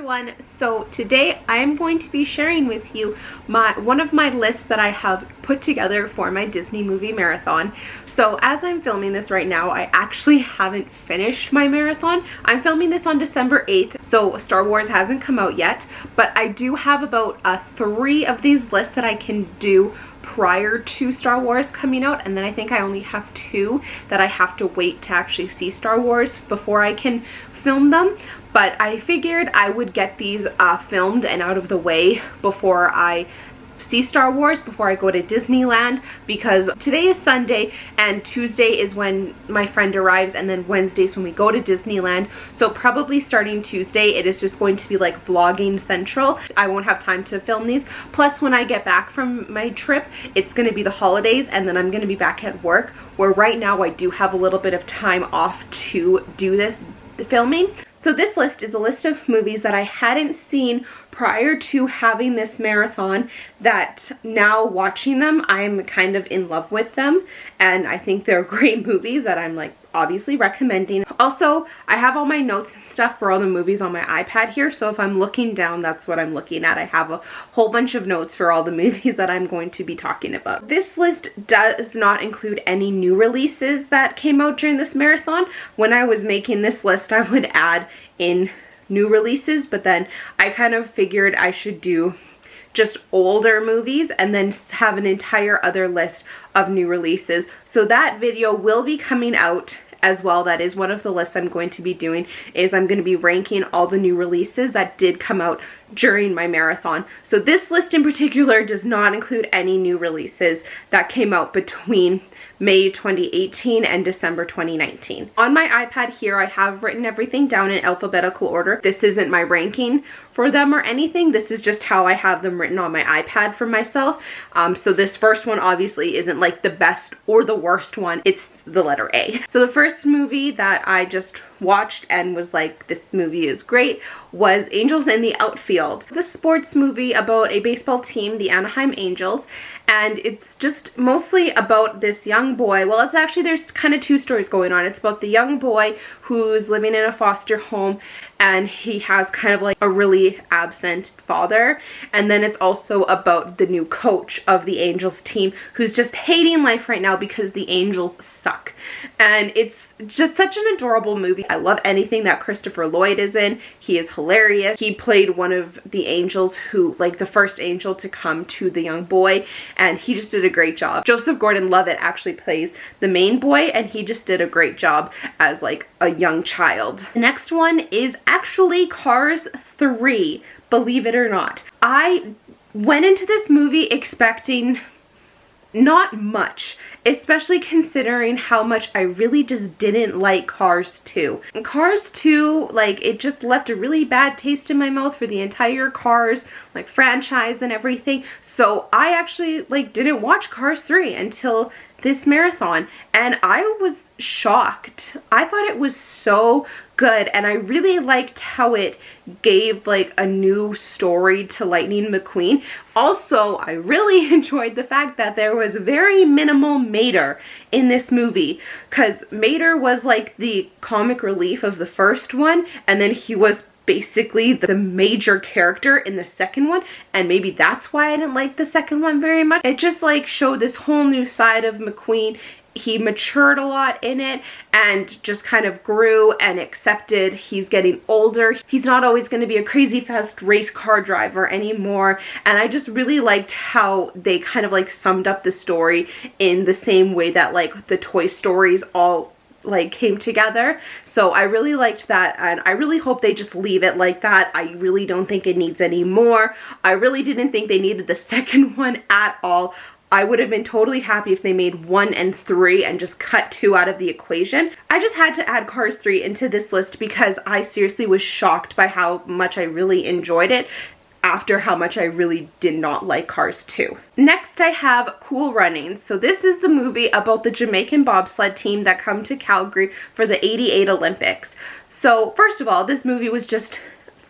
everyone. So today I am going to be sharing with you one of my lists that I have put together for my Disney movie marathon. So as I'm filming this right now, I actually haven't finished my marathon. I'm filming this on December 8th, so Star Wars hasn't come out yet, but I do have about 3 of these lists that I can do prior to Star Wars coming out, and then I think I only have 2 that I have to wait to actually see Star Wars before I can film them. But I figured I would get these filmed and out of the way before I see Star Wars, before I go to Disneyland, because today is Sunday and Tuesday is when my friend arrives, and then Wednesdays when we go to Disneyland. So probably starting Tuesday it is just going to be like vlogging central. I won't have time to film these, plus when I get back from my trip it's going to be the holidays and then I'm going to be back at work, where right now I do have a little bit of time off to do this filming. So this list is a list of movies that I hadn't seen prior to having this marathon, that now watching them I'm kind of in love with them, and I think they're great movies that I'm like obviously recommending. Also, I have all my notes and stuff for all the movies on my iPad here, so if I'm looking down, that's what I'm looking at. I have a whole bunch of notes for all the movies that I'm going to be talking about. This list does not include any new releases that came out during this marathon. When I was making this list, I would add in new releases, but then I kind of figured I should do just older movies and then have an entire other list of new releases. So that video will be coming out as well. That is one of the lists I'm going to be doing, is I'm going to be ranking all the new releases that did come out during my marathon. So this list in particular does not include any new releases that came out between May 2018 and December 2019. On my iPad here, I have written everything down in alphabetical order. This isn't my ranking for them or anything. This is just how I have them written on my iPad for myself. So this first one obviously isn't like the best or the worst one. It's the letter A. So the first movie that I just watched and was like, this movie is great, was Angels in the Outfield. It's a sports movie about a baseball team, the Anaheim Angels, and it's just mostly about this young boy. Well, it's actually, there's kind of 2 stories going on. It's about the young boy who's living in a foster home and he has kind of like a really absent father, and then it's also about the new coach of the Angels team who's just hating life right now because the Angels suck. And it's just such an adorable movie. I love anything that Christopher Lloyd is in. He is hilarious. He played one of the angels who, like the first angel to come to the young boy, and he just did a great job. Joseph Gordon-Levitt actually plays the main boy, and he just did a great job as like a young child. The next one is actually Cars 3, believe it or not. I went into this movie expecting not much, especially considering how much I really just didn't like Cars 2. And Cars 2, like, it just left a really bad taste in my mouth for the entire Cars, like, franchise and everything. So I actually, like, didn't watch Cars 3 until this marathon, and I was shocked. I thought it was so good, and I really liked how it gave like a new story to Lightning McQueen. Also, I really enjoyed the fact that there was very minimal Mater in this movie, because Mater was like the comic relief of the first one, and then he was basically the major character in the second one, and maybe that's why I didn't like the second one very much. It just like showed this whole new side of McQueen. He matured a lot in it and just kind of grew and accepted he's getting older. He's not always going to be a crazy fast race car driver anymore, and I just really liked how they kind of like summed up the story in the same way that like the Toy Stories all like came together. So I really liked that, and I really hope they just leave it like that. I really don't think it needs any more. I really didn't think they needed the second one at all. I would have been totally happy if they made 1 and 3 and just cut 2 out of the equation. I just had to add Cars 3 into this list because I seriously was shocked by how much I really enjoyed it after how much I really did not like Cars 2. Next I have Cool Runnings. So this is the movie about the Jamaican bobsled team that come to Calgary for the '88 Olympics. So first of all, this movie was just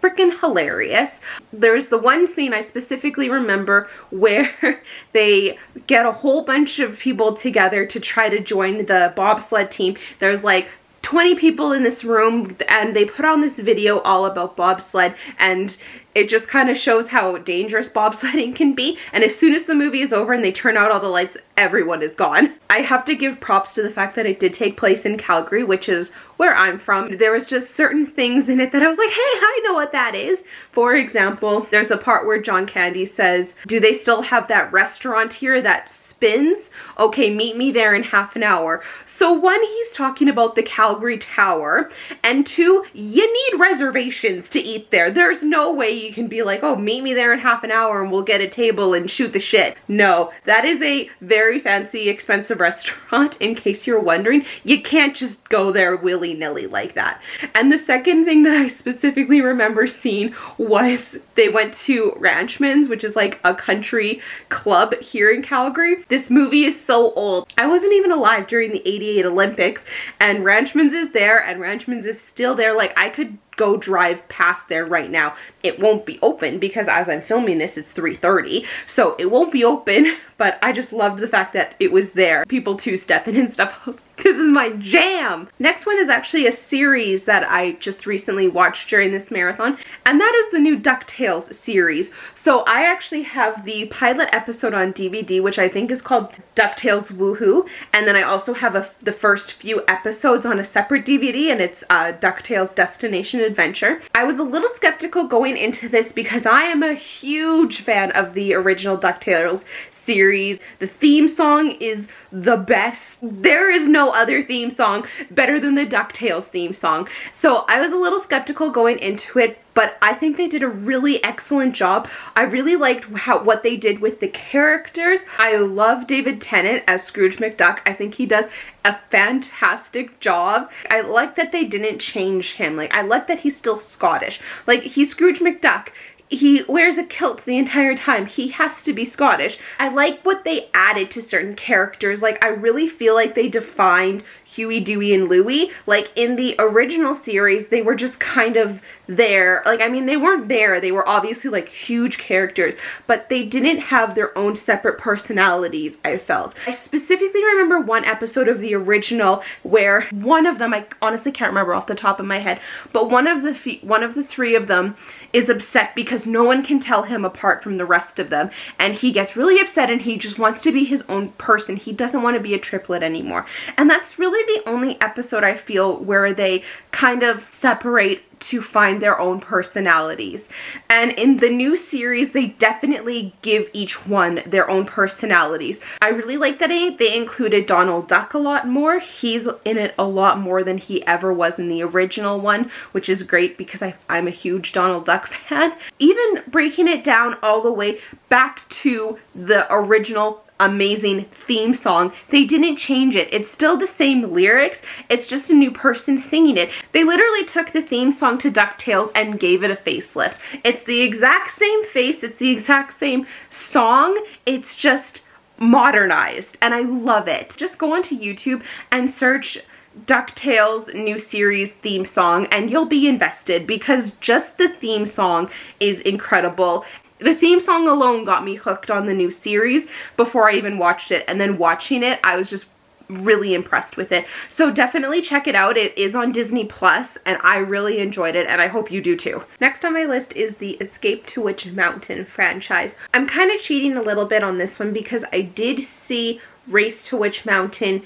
freaking hilarious. There's the one scene I specifically remember where they get a whole bunch of people together to try to join the bobsled team. There's like 20 people in this room, and they put on this video all about bobsled, and it just kind of shows how dangerous bobsledding can be. And as soon as the movie is over and they turn out all the lights, everyone is gone. I have to give props to the fact that it did take place in Calgary, which is where I'm from. There was just certain things in it that I was like, hey, I know what that is. For example, there's a part where John Candy says, do they still have that restaurant here that spins? Okay, meet me there in half an hour. So one, he's talking about the Calgary Tower, and two, you need reservations to eat there. There's no way you can be like, oh, meet me there in half an hour and we'll get a table and shoot the shit. No, that is a very fancy, expensive restaurant, in case you're wondering. You can't just go there willy-nilly like that. And the second thing that I specifically remember seeing was they went to Ranchman's, which is like a country club here in Calgary. This movie is so old. I wasn't even alive during the '88 Olympics, and Ranchman's is there, and Ranchman's is still there. Like, I could go drive past there right now. It won't be open because as I'm filming this, it's 3:30, so it won't be open, but I just loved the fact that it was there. People two-stepping and stuff. I was like, this is my jam. Next one is actually a series that I just recently watched during this marathon, and that is the new Ducktales series. So I actually have the pilot episode on DVD, which I think is called Ducktales Woohoo, and then I also have the first few episodes on a separate DVD, and it's Ducktales Destination Adventure. I was a little skeptical going into this because I am a huge fan of the original DuckTales series. The theme song is the best. There is no other theme song better than the DuckTales theme song. So I was a little skeptical going into it, but I think they did a really excellent job. I really liked what they did with the characters. I love David Tennant as Scrooge McDuck. I think he does a fantastic job. I like that they didn't change him. Like, I like that he's still Scottish. Like, he's Scrooge McDuck. He wears a kilt the entire time. He has to be Scottish. I like what they added to certain characters. Like, I really feel like they defined Huey, Dewey, and Louie. Like, in the original series, they were just kind of there. Like, I mean, they weren't there. They were obviously, like, huge characters, but they didn't have their own separate personalities, I felt. I specifically remember one episode of the original where one of them, I honestly can't remember off the top of my head, but one of the three of them is upset because no one can tell him apart from the rest of them, and he gets really upset and he just wants to be his own person. He doesn't want to be a triplet anymore. And that's really the only episode I feel where they kind of separate to find their own personalities. And in the new series, they definitely give each one their own personalities. I really like that they included Donald Duck a lot more. He's in it a lot more than he ever was in the original one, which is great because I'm a huge Donald Duck fan. Even breaking it down all the way back to the original amazing theme song, they didn't change it. It's still the same lyrics, it's just a new person singing it. They literally took the theme song to DuckTales and gave it a facelift. It's the exact same face, it's the exact same song, it's just modernized, and I love it. Just go onto YouTube and search DuckTales new series theme song and you'll be invested because just the theme song is incredible. The theme song alone got me hooked on the new series before I even watched it, and then watching it, I was just really impressed with it. So definitely check it out. It is on Disney Plus, and I really enjoyed it, and I hope you do too. Next on my list is the Escape to Witch Mountain franchise. I'm kind of cheating a little bit on this one because I did see Race to Witch Mountain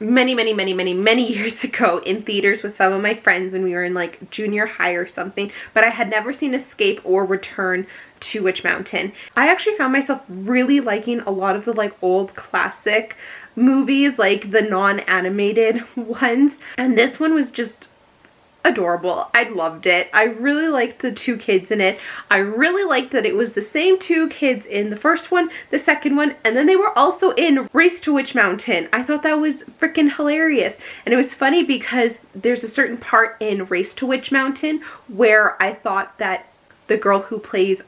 many years ago in theaters with some of my friends when we were in like junior high or something, but I had never seen Escape or Return to Witch Mountain. I actually found myself really liking a lot of the like old classic movies, like the non-animated ones, and this one was just adorable. I loved it. I really liked the two kids in it. I really liked that it was the same two kids in the first one, the second one, and then they were also in Race to Witch Mountain. I thought that was freaking hilarious. And it was funny because there's a certain part in Race to Witch Mountain where I thought that the girl who plays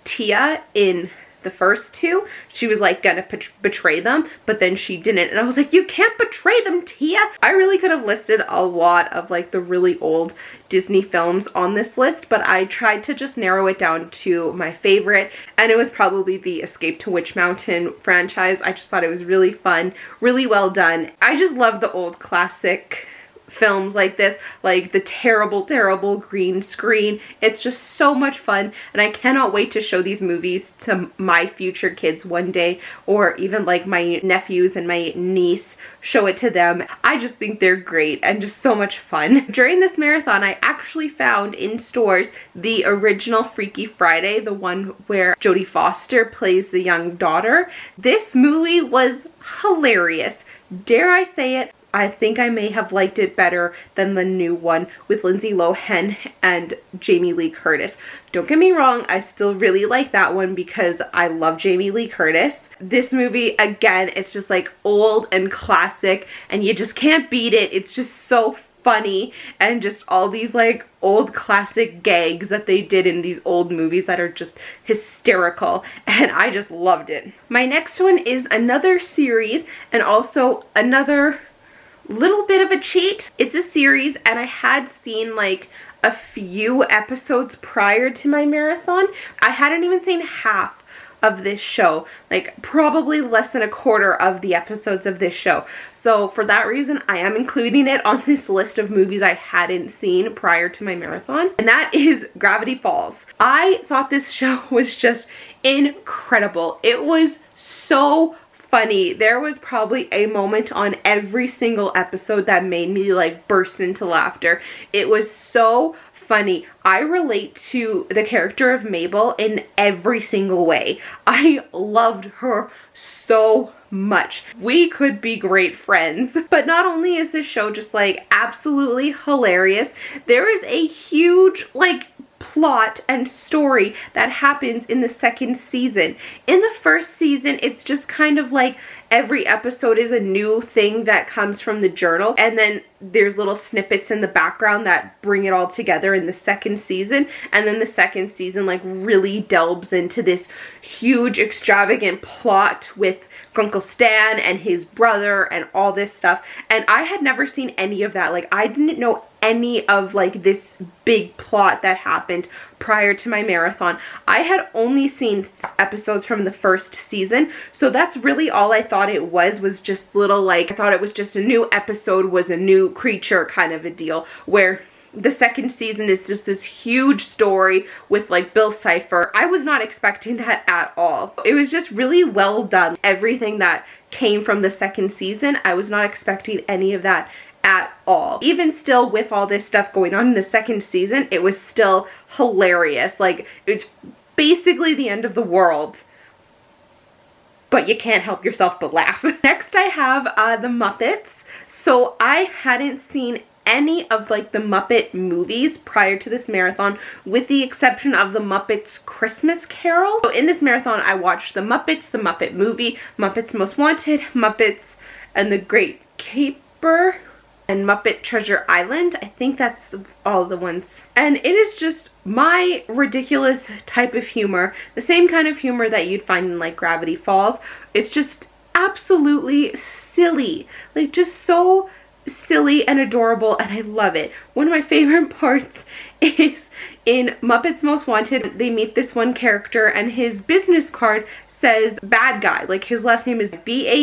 Tia in the first two, she was like gonna betray them, but then she didn't, and I was like, you can't betray them, Tia. I really could have listed a lot of like the really old Disney films on this list, but I tried to just narrow it down to my favorite, and it was probably the Escape to Witch Mountain franchise. I just thought it was really fun, really well done. I just love the old classic films like this, like the terrible, terrible green screen. It's just so much fun, and I cannot wait to show these movies to my future kids one day, or even like my nephews and my niece, show it to them. I just think they're great and just so much fun. During this marathon, I actually found in stores the original Freaky Friday, the one where Jodie Foster plays the young daughter. This movie was hilarious. Dare I say it, I think I may have liked it better than the new one with Lindsay Lohan and Jamie Lee Curtis. Don't get me wrong, I still really like that one because I love Jamie Lee Curtis. This movie, again, it's just like old and classic, and you just can't beat it. It's just so funny, and just all these like old classic gags that they did in these old movies that are just hysterical, and I just loved it. My next one is another series and also another little bit of a cheat. It's a series, and I had seen like a few episodes prior to my marathon. I hadn't even seen half of this show, like probably less than a quarter of the episodes of this show. So for that reason, I am including it on this list of movies I hadn't seen prior to my marathon, and that is Gravity Falls. I thought this show was just incredible. It was so funny. There was probably a moment on every single episode that made me like burst into laughter. It was so funny. I relate to the character of Mabel in every single way. I loved her so much. We could be great friends. But not only is this show just like absolutely hilarious, there is a huge like plot and story that happens in the second season. In the first season, it's just kind of like every episode is a new thing that comes from the journal, and then there's little snippets in the background that bring it all together in the second season. And then the second season like really delves into this huge extravagant plot with Grunkle Stan and his brother and all this stuff, and I had never seen any of that. Like, I didn't know any of like this big plot that happened prior to my marathon. I had only seen episodes from the first season, so that's really all I thought it was just little like, I thought it was just a new episode, was a new creature kind of a deal, where the second season is just this huge story with like Bill Cipher. I was not expecting that at all. It was just really well done. Everything that came from the second season, I was not expecting any of that at all. Even still, with all this stuff going on in the second season, it was still hilarious. Like, it's basically the end of the world, but you can't help yourself but laugh. Next I have the Muppets. So I hadn't seen any of like the Muppet movies prior to this marathon, with the exception of the Muppets Christmas Carol. So in this marathon, I watched the Muppets, the Muppet movie, Muppets Most Wanted, Muppets and the Great Caper, and Muppet Treasure Island. I think that's all the ones. And it is just my ridiculous type of humor, the same kind of humor that you'd find in like Gravity Falls. It's just absolutely silly, like just so silly and adorable, and I love it. One of my favorite parts is in Muppets Most Wanted. They meet this one character, and his business card says Bad Guy. Like, his last name is B-A-D-G-U-Y.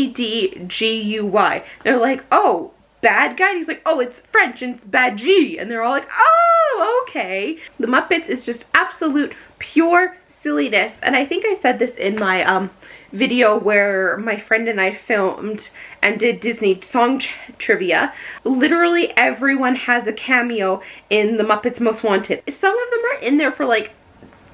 They're like, oh, Bad Guy? And he's like, oh, it's French and it's Badgie. And they're all like, oh, okay. The Muppets is just absolute pure silliness. And I think I said this in my video where my friend and I filmed and did Disney song trivia. Literally everyone has a cameo in the Muppets Most Wanted. Some of them are in there for like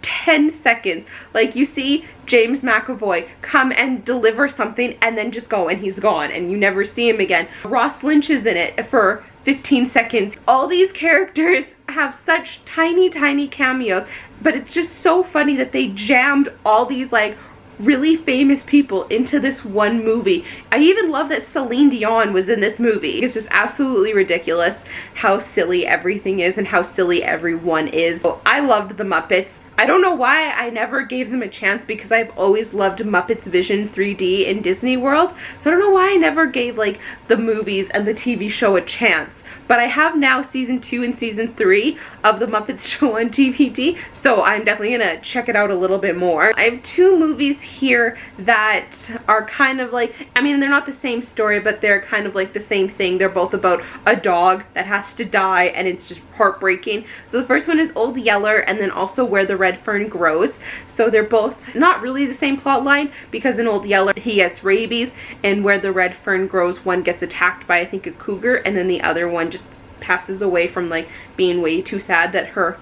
10 seconds. Like, you see James McAvoy come and deliver something and then just go, and he's gone and you never see him again. Ross Lynch is in it for 15 seconds. All these characters have such tiny cameos, but it's just so funny that they jammed all these like really famous people into this one movie. I even love that Celine Dion was in this movie. It's just absolutely ridiculous how silly everything is and how silly everyone is. So I loved the Muppets. I don't know why I never gave them a chance, because I've always loved Muppets Vision 3D in Disney World. So I don't know why I never gave like the movies and the TV show a chance. But I have now season 2 and season 3 of the Muppets show on DVD. So I'm definitely gonna check it out a little bit more. I have 2 movies here that are kind of like, I mean, they're not the same story, but they're kind of like the same thing. They're both about a dog that has to die, and it's just heartbreaking. So the first one is Old Yeller, and then also Where the Red Fern Grows. So they're both not really the same plot line, because in Old Yeller he gets rabies, and Where the Red Fern Grows, one gets attacked by I think a cougar, and then the other one just passes away from like being way too sad that her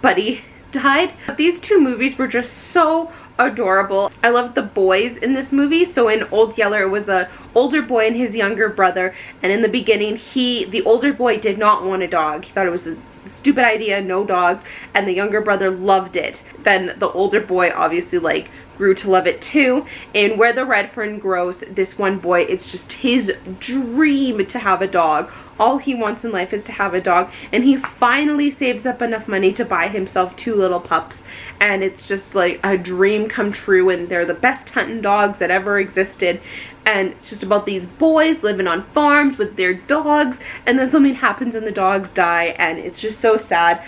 buddy died. But these 2 movies were just so adorable. I loved the boys in this movie. So in Old Yeller, it was a older boy and his younger brother, and in the beginning the older boy did not want a dog. He thought it was a stupid idea, no dogs, and the younger brother loved it. Then the older boy obviously like grew to love it too. And Where the Red Fern Grows, this one boy, it's just his dream to have a dog. All he wants in life is to have a dog, and he finally saves up enough money to buy himself 2 little pups, and it's just like a dream come true, and they're the best hunting dogs that ever existed. And it's just about these boys living on farms with their dogs, and then something happens and the dogs die, and it's just so sad.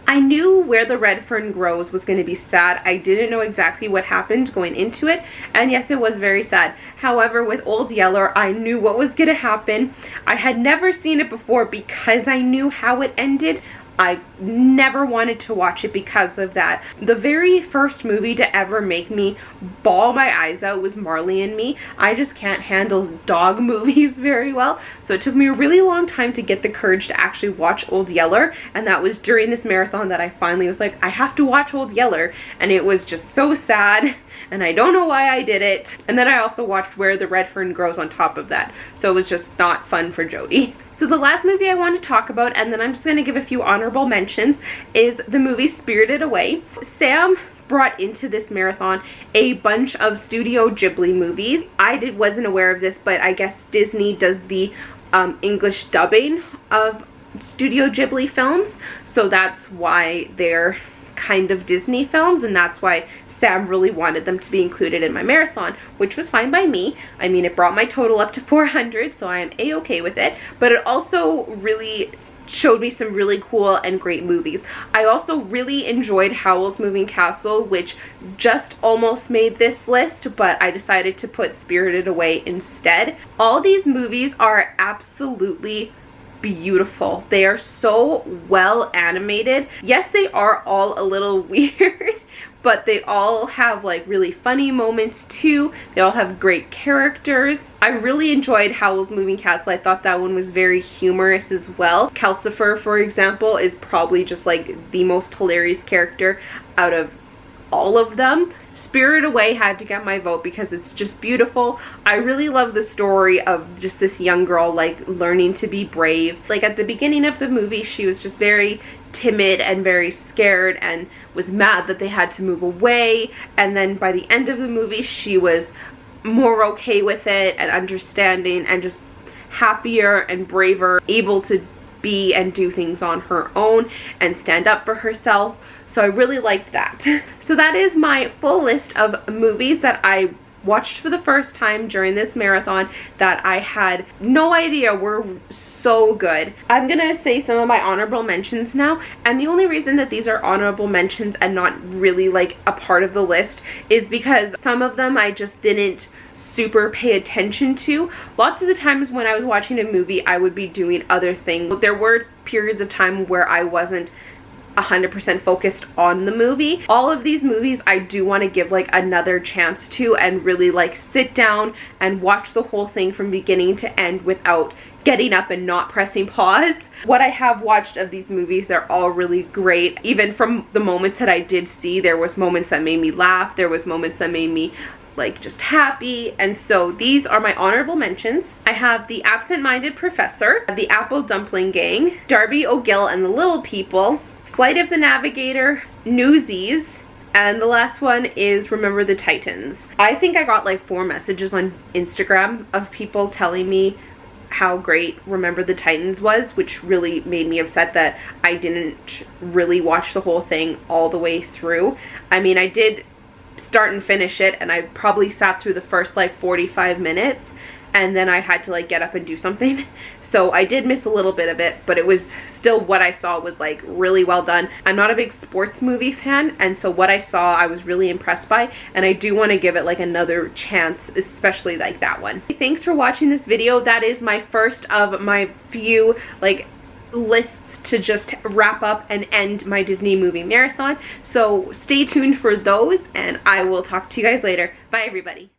I knew Where the Red Fern Grows was going to be sad. I didn't know exactly what happened going into it, and yes, it was very sad. However, with Old Yeller, I knew what was going to happen. I had never seen it before because I knew how it ended. I never wanted to watch it because of that. The very first movie to ever make me bawl my eyes out was Marley and Me. I just can't handle dog movies very well, so it took me a really long time to get the courage to actually watch Old Yeller, and that was during this marathon that I finally was like, I have to watch Old Yeller, and it was just so sad, and I don't know why I did it. And then I also watched Where the Red Fern Grows on top of that, so it was just not fun for Jodey. So the last movie I want to talk about, and then I'm just going to give a few honorable mentions, is the movie Spirited Away. Sam brought into this marathon a bunch of Studio Ghibli movies. I wasn't aware of this, but I guess Disney does the English dubbing of Studio Ghibli films, so that's why they're kind of Disney films, and that's why Sam really wanted them to be included in my marathon, which was fine by me. I mean, it brought my total up to 400, so I am a-okay with it, but it also really showed me some really cool and great movies. I also really enjoyed Howl's Moving Castle, which just almost made this list, but I decided to put Spirited Away instead. All these movies are absolutely beautiful. They are so well animated. Yes, they are all a little weird, but they all have like really funny moments too. They all have great characters. I really enjoyed Howl's Moving Castle. I thought that one was very humorous as well. Calcifer, for example, is probably just like the most hilarious character out of all of them. Spirited Away had to get my vote because it's just beautiful. I really love the story of just this young girl like learning to be brave. Like at the beginning of the movie, she was just very timid and very scared and was mad that they had to move away, and then by the end of the movie she was more okay with it and understanding and just happier and braver, able to be and do things on her own and stand up for herself. So I really liked that. So that is my full list of movies that I watched for the first time during this marathon that I had no idea were so good. I'm gonna say some of my honorable mentions now, and the only reason that these are honorable mentions and not really like a part of the list is because some of them I just didn't super pay attention to. Lots of the times when I was watching a movie, I would be doing other things. There were periods of time where I wasn't 100% focused on the movie. All of these movies I do want to give like another chance to and really like sit down and watch the whole thing from beginning to end without getting up and not pressing pause. What I have watched of these movies, they're all really great. Even from the moments that I did see, there was moments that made me laugh, there was moments that made me like just happy, and so these are my honorable mentions. I have The Absent-Minded Professor, The Apple Dumpling Gang, Darby O'Gill and the Little People, Flight of the Navigator, Newsies, and the last one is Remember the Titans. I think I got like 4 messages on Instagram of people telling me how great Remember the Titans was, which really made me upset that I didn't really watch the whole thing all the way through. I mean, I did start and finish it, and I probably sat through the first like 45 minutes, and then I had to like get up and do something. So I did miss a little bit of it, but it was still, what I saw was like really well done. I'm not a big sports movie fan, and so what I saw I was really impressed by, and I do want to give it like another chance, especially like that one. Thanks for watching this video. That is my first of my few like lists to just wrap up and end my Disney movie marathon. So stay tuned for those, and I will talk to you guys later. Bye everybody.